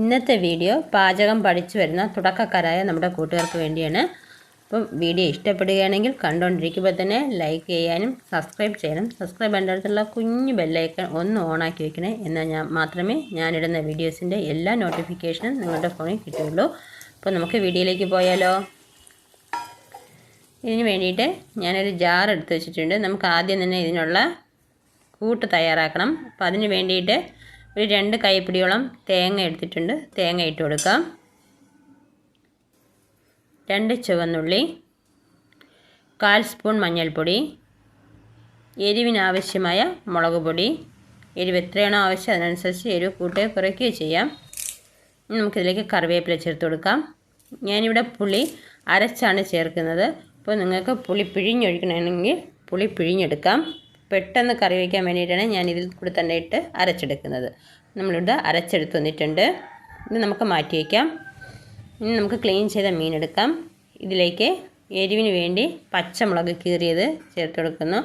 ഇന്നത്തെ വീഡിയോ പാചകം പഠിച്ചു വരുന്ന തുടക്കക്കാരായ നമ്മുടെ കൂട്ടുകാർക്ക് വേണ്ടിയാണ്. അപ്പോൾ വീഡിയോ ഇഷ്ടപ്പെടുകയാണെങ്കിൽ കണ്ടുകൊണ്ടിരിക്കുമ്പോൾ തന്നെ ലൈക്ക് ചെയ്യാനും സബ്സ്ക്രൈബ് ചെയ്യാനും സബ്സ്ക്രൈബ് ചെയ്യേണ്ട അടുത്തുള്ള കുഞ്ഞു ബെല്ലൈക്കൺ ഒന്ന് ഓണാക്കി വെക്കണേ. എന്നാൽ മാത്രമേ ഞാനിടുന്ന വീഡിയോസിൻ്റെ എല്ലാ നോട്ടിഫിക്കേഷനും നിങ്ങളുടെ ഫോണിൽ കിട്ടുകയുള്ളൂ. അപ്പോൾ നമുക്ക് വീഡിയോയിലേക്ക് പോയാലോ. ഇതിന് വേണ്ടിയിട്ട് ഞാനൊരു ജാർ എടുത്ത് വെച്ചിട്ടുണ്ട്. നമുക്ക് ആദ്യം തന്നെ ഇതിനുള്ള കൂട്ട് തയ്യാറാക്കണം. അപ്പോൾ അതിന് വേണ്ടിയിട്ട് ഒരു 2 കൈപ്പിടിയോളം തേങ്ങ എടുത്തിട്ടുണ്ട്. തേങ്ങ ഇട്ട് കൊടുക്കാം. 2 ചുവന്നുള്ളി, 1/4 സ്പൂൺ മഞ്ഞൾപ്പൊടി, എരിവിനാവശ്യമായ മുളക് പൊടി. എരിവ് എത്രയാണോ ആവശ്യം അതിനനുസരിച്ച് എരിവ് കൂട്ടുകയോ കുറയ്ക്കുകയോ ചെയ്യാം. നമുക്കിതിലേക്ക് കറിവേപ്പില ചേർത്ത് കൊടുക്കാം. ഞാനിവിടെ പുളി അരച്ചാണ് ചേർക്കുന്നത്. അപ്പോൾ നിങ്ങൾക്ക് പുളി പിഴിഞ്ഞൊഴിക്കണമെങ്കിൽ പുളി പിഴിഞ്ഞെടുക്കാം. പെട്ടെന്ന് കറി വയ്ക്കാൻ വേണ്ടിയിട്ടാണ് ഞാൻ ഇതിൽ കൂടെ തന്നെ ഇട്ട് അരച്ചെടുക്കുന്നത്. നമ്മളിവിടെ അരച്ചെടുത്ത് വന്നിട്ടുണ്ട്. ഇത് നമുക്ക് മാറ്റി വയ്ക്കാം. ഇനി നമുക്ക് ക്ലീൻ ചെയ്ത മീൻ എടുക്കാം. ഇതിലേക്ക് എരിവിന് വേണ്ടി പച്ചമുളക് കീറിയത് ചേർത്ത് കൊടുക്കുന്നു.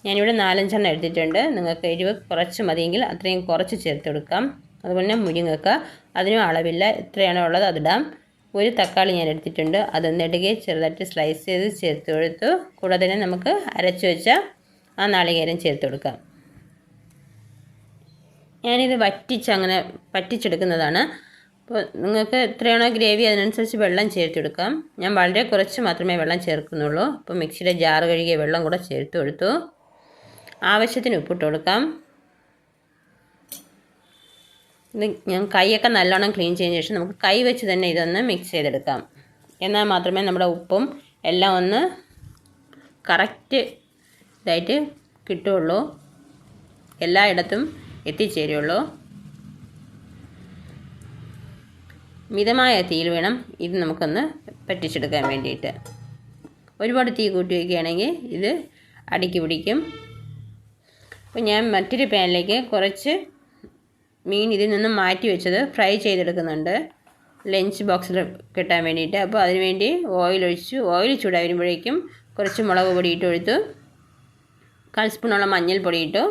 ഞാനിവിടെ 4-5 എണ്ണം എടുത്തിട്ടുണ്ട്. നിങ്ങൾക്ക് എരിവ് കുറച്ച് മതിയെങ്കിൽ അത്രയും കുറച്ച് ചേർത്ത് കൊടുക്കാം. അതുപോലെ തന്നെ മുരിങ്ങക്ക, അതിനും അളവില്ല, എത്രയാണോ ഉള്ളത് അതിടാം. ഒരു തക്കാളി ഞാൻ എടുത്തിട്ടുണ്ട്. അതൊന്ന് ഇടുകയും ചെറുതായിട്ട് സ്ലൈസ് ചെയ്ത് ചേർത്ത് കൊടുത്തു. കൂടാതെ തന്നെ നമുക്ക് അരച്ച് വെച്ച ആ നാളികേരം ചേർത്ത് കൊടുക്കാം. ഞാനിത് അങ്ങനെ പറ്റിച്ചെടുക്കുന്നതാണ്. അപ്പോൾ നിങ്ങൾക്ക് എത്രയാണോ ഗ്രേവി അതിനനുസരിച്ച് വെള്ളം ചേർത്ത് കൊടുക്കാം. ഞാൻ വളരെ കുറച്ച് മാത്രമേ വെള്ളം ചേർക്കുന്നുള്ളൂ. അപ്പോൾ മിക്സിയുടെ ജാർ കഴുകിയ വെള്ളം കൂടെ ചേർത്ത് കൊടുത്തു. ആവശ്യത്തിന് ഉപ്പിട്ട് കൊടുക്കാം. ഇത് ഞാൻ കൈയൊക്കെ നല്ലോണം ക്ലീൻ ചെയ്തതിന് ശേഷം നമുക്ക് കൈ വെച്ച് തന്നെ ഇതൊന്ന് മിക്സ് ചെയ്തെടുക്കാം. എന്നാൽ മാത്രമേ നമ്മുടെ ഉപ്പും എല്ലാം ഒന്ന് കറക്റ്റ് ഇതായിട്ട് കിട്ടുകയുള്ളൂ, എല്ലായിടത്തും എത്തിച്ചേരുള്ളൂ. മിതമായ തീയിൽ വേണം ഇത് നമുക്കൊന്ന് പറ്റിച്ചെടുക്കാൻ വേണ്ടിയിട്ട്. ഒരുപാട് തീ കൂട്ടി വയ്ക്കുകയാണെങ്കിൽ ഇത് അടിക്ക് പിടിക്കും. അപ്പോൾ ഞാൻ മറ്റൊരു പാനിലേക്ക് കുറച്ച് മീൻ ഇതിൽ നിന്നും മാറ്റി വെച്ചത് ഫ്രൈ ചെയ്തെടുക്കുന്നുണ്ട്, ലഞ്ച് ബോക്സിൽ കിട്ടാൻ വേണ്ടിയിട്ട്. അപ്പോൾ അതിനുവേണ്ടി ഓയിൽ ഒഴിച്ചു. ഓയിൽ ചൂടായി വരുമ്പോഴേക്കും കുറച്ച് മുളക് പൊടി ഇട്ട് കൊടുത്തു. 1/4 സ്പൂണോളം മഞ്ഞൾപ്പൊടി ഇട്ടു.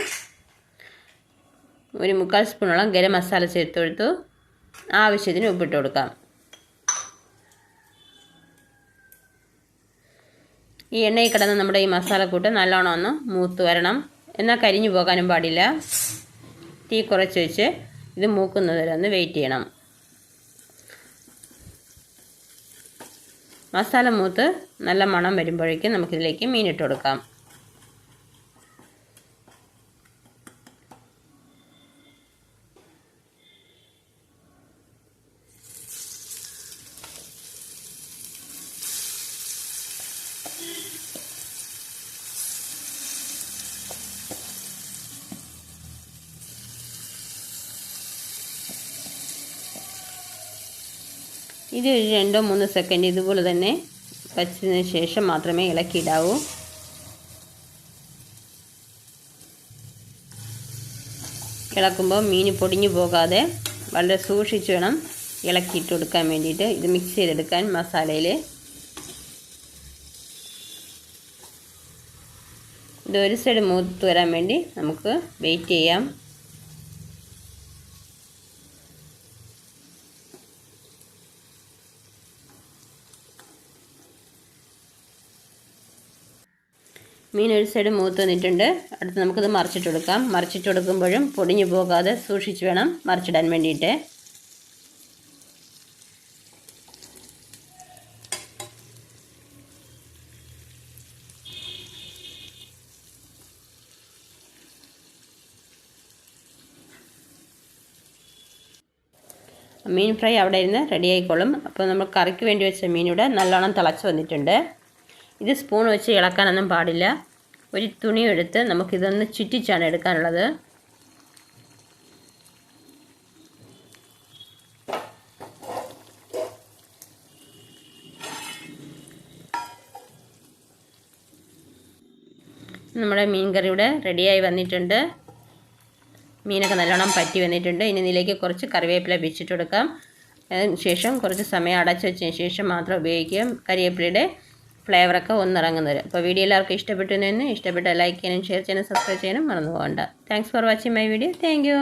ഒരു 3/4 സ്പൂണോളം ഗരം മസാല ചേർത്ത് കൊടുത്തു. ആവശ്യത്തിന് ഉപ്പിട്ട് കൊടുക്കാം. ഈ എണ്ണയിൽ കിടന്ന് നമ്മുടെ ഈ മസാലക്കൂട്ട് നല്ലോണം ഒന്ന് മൂത്ത് വരണം. എന്നാൽ കരിഞ്ഞു പോകാനും പാടില്ല. തീ കുറച്ച് വെച്ച് ഇത് മൂക്കുന്നത് വരെ ഒന്ന് വെയിറ്റ് ചെയ്യണം. മസാല മൂത്ത് നല്ല മണം വരുമ്പോഴേക്കും നമുക്കിതിലേക്ക് മീനിട്ട് കൊടുക്കാം. ഇത് ഒരു 2-3 സെക്കൻഡ് ഇതുപോലെ തന്നെ വച്ചതിന് ശേഷം മാത്രമേ ഇളക്കിയിടാവൂ. ഇളക്കുമ്പോൾ മീൻ പൊടിഞ്ഞു പോകാതെ വളരെ സൂക്ഷിച്ച് വേണം ഇളക്കിയിട്ട് കൊടുക്കാൻ വേണ്ടിയിട്ട്. ഇത് മിക്സ് ചെയ്തെടുക്കാൻ മസാലയിൽ. ഇത് ഒരു സൈഡ് മൂത്ത് വരാൻ വേണ്ടി നമുക്ക് വെയിറ്റ് ചെയ്യാം. മീൻ ഒരു സൈഡ് മൂത്ത് വന്നിട്ടുണ്ട്. അടുത്ത് നമുക്കിത് മറിച്ചിട്ട് കൊടുക്കാം. മറിച്ചിട്ട് കൊടുക്കുമ്പോഴും പൊടിഞ്ഞു പോകാതെ സൂക്ഷിച്ച് വേണം മറിച്ചിടാൻ വേണ്ടിയിട്ട്. മീൻ ഫ്രൈ അവിടെ ഇരുന്ന് റെഡി ആയിക്കോളും. അപ്പോൾ നമ്മൾ കറിക്ക് വേണ്ടി വെച്ച മീനിവിടെ നല്ലോണം തിളച്ച് വന്നിട്ടുണ്ട്. ഇത് സ്പൂൺ വെച്ച് ഇളക്കാനൊന്നും പാടില്ല. ഒരു തുണി എടുത്ത് നമുക്കിതൊന്ന് ചുറ്റിച്ചാണ് എടുക്കാനുള്ളത്. നമ്മുടെ മീൻ കറി ഇവിടെ റെഡിയായി വന്നിട്ടുണ്ട്. മീനൊക്കെ നല്ലോണം പറ്റി വന്നിട്ടുണ്ട്. ഇനി ഇതിലേക്ക് കുറച്ച് കറിവേപ്പില പിച്ചിട്ട് കൊടുക്കാം. അതിന് ശേഷം കുറച്ച് സമയം അടച്ചു വെച്ചതിന് ശേഷം മാത്രം ഉപയോഗിക്കാം. കറിവേപ്പിലയുടെ ഫ്ലേവറൊക്കെ ഒന്നിറങ്ങുന്നത്. അപ്പോൾ വീഡിയോ എല്ലാവർക്കും ഇഷ്ടപ്പെട്ടു. ഇഷ്ടപ്പെട്ട ലൈക്ക് ചെയ്യാനും ഷെയർ ചെയ്യാനും സബ്സ്ക്രൈബ് ചെയ്യാനും മറന്നു പോകണ്ട. Thanks for watching my video. Thank you.